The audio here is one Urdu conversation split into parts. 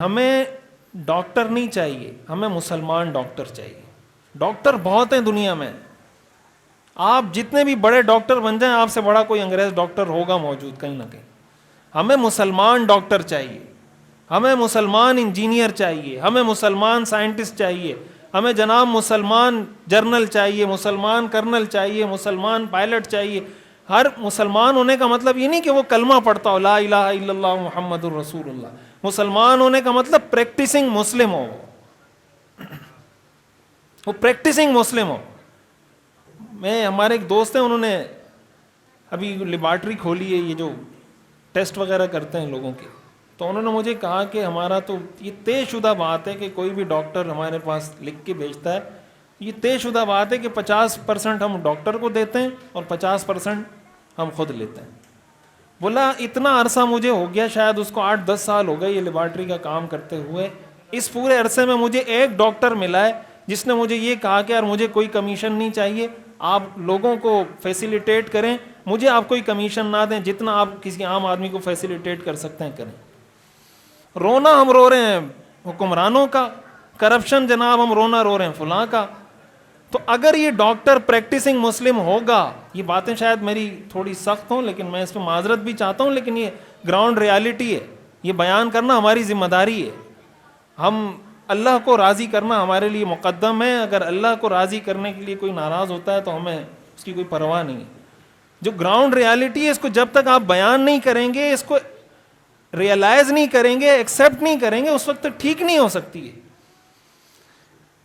ہمیں ڈاکٹر نہیں چاہیے، ہمیں مسلمان ڈاکٹر چاہیے۔ ڈاکٹر بہت ہیں دنیا میں، آپ جتنے بھی بڑے ڈاکٹر بن جائیں آپ سے بڑا کوئی انگریز ڈاکٹر ہوگا موجود کہیں نہ کہیں۔ ہمیں مسلمان ڈاکٹر چاہیے، ہمیں مسلمان انجینئر چاہیے، ہمیں مسلمان سائنٹسٹ چاہیے، ہمیں جناب مسلمان جرنل چاہیے، مسلمان کرنل چاہیے، مسلمان پائلٹ چاہیے۔ ہر مسلمان ہونے کا مطلب یہ نہیں کہ وہ کلمہ پڑھتا ہو لا الہ الا اللہ محمد الرسول اللہ۔ مسلمان ہونے کا مطلب پریکٹسنگ مسلم ہو، وہ پریکٹسنگ مسلم ہو۔ ہمارے ایک دوست ہیں، انہوں نے ابھی لیبارٹری کھولی ہے، یہ جو ٹیسٹ وغیرہ کرتے ہیں لوگوں کے، تو انہوں نے مجھے کہا کہ ہمارا تو یہ طے شدہ بات ہے کہ کوئی بھی ڈاکٹر ہمارے پاس لکھ کے بھیجتا ہے، یہ طے شدہ بات ہے کہ 50% ہم ڈاکٹر کو دیتے ہیں اور 50% ہم خود لیتے ہیں۔ بولا اتنا عرصہ مجھے ہو گیا، شاید اس کو 8-10 سال ہو گئے یہ لیبارٹری کا کام کرتے ہوئے، اس پورے عرصے میں مجھے ایک ڈاکٹر ملا ہے جس نے مجھے یہ کہا کہ یار مجھے کوئی کمیشن نہیں چاہیے، آپ لوگوں کو فیسیلیٹیٹ کریں، مجھے آپ کوئی کمیشن نہ دیں، جتنا آپ کسی عام آدمی کو فیسیلیٹیٹ کر سکتے ہیں کریں۔ رونا ہم رو رہے ہیں حکمرانوں کا، کرپشن جناب ہم رونا رو رہے ہیں فلاں کا۔ تو اگر یہ ڈاکٹر پریکٹسنگ مسلم ہوگا، یہ باتیں شاید میری تھوڑی سخت ہوں لیکن میں اس پہ معذرت بھی چاہتا ہوں، لیکن یہ گراؤنڈ ریالٹی ہے، یہ بیان کرنا ہماری ذمہ داری ہے۔ ہم اللہ کو راضی کرنا ہمارے لیے مقدم ہے، اگر اللہ کو راضی کرنے کے لیے کوئی ناراض ہوتا ہے تو ہمیں اس کی کوئی پرواہ نہیں ہے۔ جو گراؤنڈ ریالٹی ہے اس کو جب تک آپ بیان نہیں کریں گے، اس کو ریئلائز نہیں کریں گے، ایکسیپٹ نہیں کریں گے، اس وقت تک ٹھیک نہیں ہو سکتی ہے۔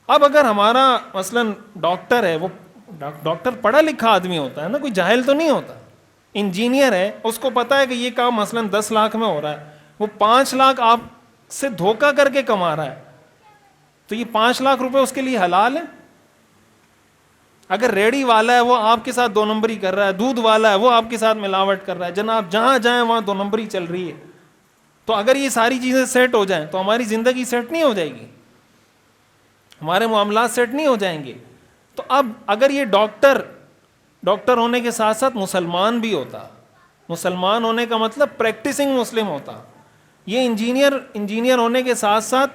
اب اگر ہمارا مثلا ڈاکٹر ہے، وہ ڈاکٹر پڑھا لکھا آدمی ہوتا ہے نا، کوئی جاہل تو نہیں ہوتا، انجینئر ہے، اس کو پتا ہے کہ یہ کام مثلا 10 لاکھ میں ہو رہا ہے، وہ 5 لاکھ آپ سے دھوکہ کر کے کما رہا ہے، تو یہ 5 لاکھ روپے اس کے لیے حلال ہے؟ اگر ریڑی والا ہے وہ آپ کے ساتھ 2 نمبری کر رہا ہے، دودھ والا ہے وہ آپ کے ساتھ ملاوٹ کر رہا ہے، جناب جہاں جائیں وہاں 2 نمبری چل رہی ہے، تو اگر یہ ساری چیزیں سیٹ ہو جائیں تو ہماری زندگی سیٹ نہیں ہو جائے گی، ہمارے معاملات سیٹ نہیں ہو جائیں گے۔ تو اب اگر یہ ڈاکٹر ہونے کے ساتھ ساتھ مسلمان بھی ہوتا، مسلمان ہونے کا مطلب پریکٹسنگ مسلم ہوتا، یہ انجینئر ہونے کے ساتھ ساتھ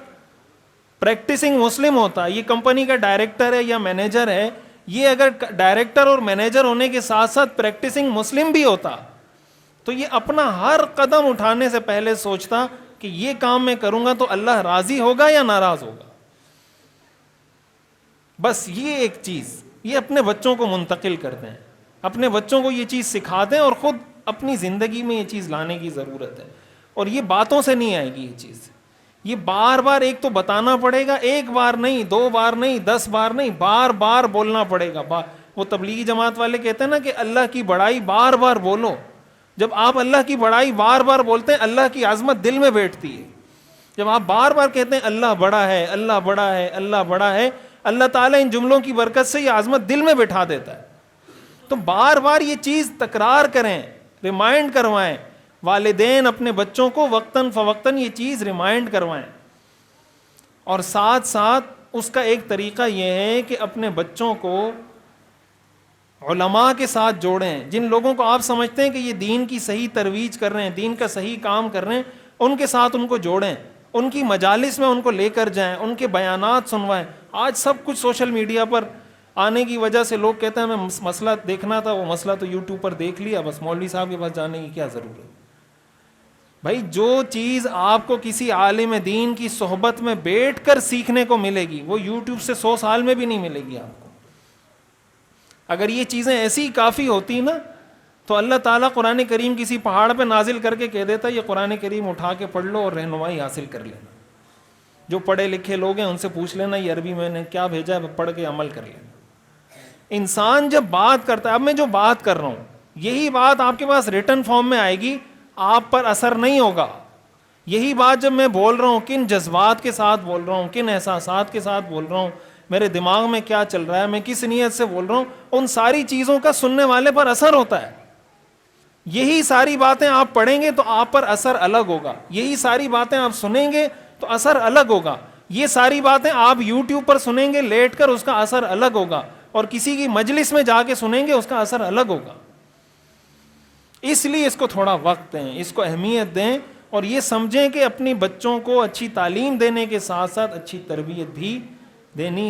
پریکٹسنگ مسلم ہوتا، یہ کمپنی کا ڈائریکٹر ہے یا مینیجر ہے، یہ اگر ڈائریکٹر اور مینیجر ہونے کے ساتھ ساتھ پریکٹسنگ مسلم بھی ہوتا تو یہ اپنا ہر قدم اٹھانے سے پہلے سوچتا کہ یہ کام میں کروں گا تو اللہ راضی ہوگا یا ناراض ہوگا۔ بس یہ ایک چیز یہ اپنے بچوں کو منتقل کر دیں، اپنے بچوں کو یہ چیز سکھا دیں، اور خود اپنی زندگی میں یہ چیز لانے کی ضرورت ہے۔ اور یہ باتوں سے نہیں آئے گی یہ چیز، یہ بار بار ایک تو بتانا پڑے گا، 1 بار نہیں، 2 بار نہیں، 10 بار نہیں، بار بار بولنا پڑے گا۔ وہ تبلیغی جماعت والے کہتے ہیں نا کہ اللہ کی بڑائی بار بار بولو۔ جب آپ اللہ کی بڑائی بار بار بولتے ہیں، اللہ کی عظمت دل میں بیٹھتی ہے۔ جب آپ بار بار کہتے ہیں اللہ بڑا ہے، اللہ بڑا ہے، اللہ بڑا ہے، اللہ تعالیٰ ان جملوں کی برکت سے یہ عظمت دل میں بٹھا دیتا ہے۔ تو بار بار یہ چیز تکرار کریں، ریمائنڈ کروائیں، والدین اپنے بچوں کو وقتاً فوقتاً یہ چیز ریمائنڈ کروائیں۔ اور ساتھ ساتھ اس کا ایک طریقہ یہ ہے کہ اپنے بچوں کو علماء کے ساتھ جوڑیں، جن لوگوں کو آپ سمجھتے ہیں کہ یہ دین کی صحیح ترویج کر رہے ہیں، دین کا صحیح کام کر رہے ہیں، ان کے ساتھ ان کو جوڑیں، ان کی مجالس میں ان کو لے کر جائیں، ان کے بیانات سنوائیں۔ آج سب کچھ سوشل میڈیا پر آنے کی وجہ سے لوگ کہتے ہیں ہمیں مسئلہ دیکھنا تھا، وہ مسئلہ تو یوٹیوب پر دیکھ لیا، بس مولوی صاحب کے پاس جانے کی کیا ضرورت ہے؟ بھائی جو چیز آپ کو کسی عالم دین کی صحبت میں بیٹھ کر سیکھنے کو ملے گی وہ یوٹیوب سے 100 سال میں بھی نہیں ملے گی آپ کو۔ اگر یہ چیزیں ایسی کافی ہوتی نا تو اللہ تعالیٰ قرآن کریم کسی پہاڑ پہ نازل کر کے کہہ دیتا یہ قرآن کریم اٹھا کے پڑھ لو اور رہنمائی حاصل کر لینا۔ جو پڑھے لکھے لوگ ہیں ان سے پوچھ لینا یہ عربی میں نے کیا بھیجا ہے، پڑھ کے عمل کر لینا۔ انسان جب بات کرتا ہے، اب میں جو بات کر رہا ہوں یہی بات آپ کے پاس ریٹن فارم میں آئے گی، آپ پر اثر نہیں ہوگا۔ یہی بات جب میں بول رہا ہوں، کن جذبات کے ساتھ بول رہا ہوں، کن احساسات کے ساتھ بول رہا ہوں، میرے دماغ میں کیا چل رہا ہے، میں کس نیت سے بول رہا ہوں، ان ساری چیزوں کا سننے والے پر اثر ہوتا ہے۔ یہی ساری باتیں آپ پڑھیں گے تو آپ پر اثر الگ ہوگا، یہی ساری باتیں آپ سنیں گے تو اثر الگ ہوگا، یہ ساری باتیں آپ یوٹیوب پر سنیں گے لیٹ کر اس کا اثر الگ ہوگا، اور کسی کی مجلس میں جا کے سنیں گے اس کا اثر الگ ہوگا۔ اس لیے اس کو تھوڑا وقت دیں، اس کو اہمیت دیں، اور یہ سمجھیں کہ اپنی بچوں کو اچھی تعلیم دینے کے ساتھ ساتھ اچھی تربیت بھی دینی ہے.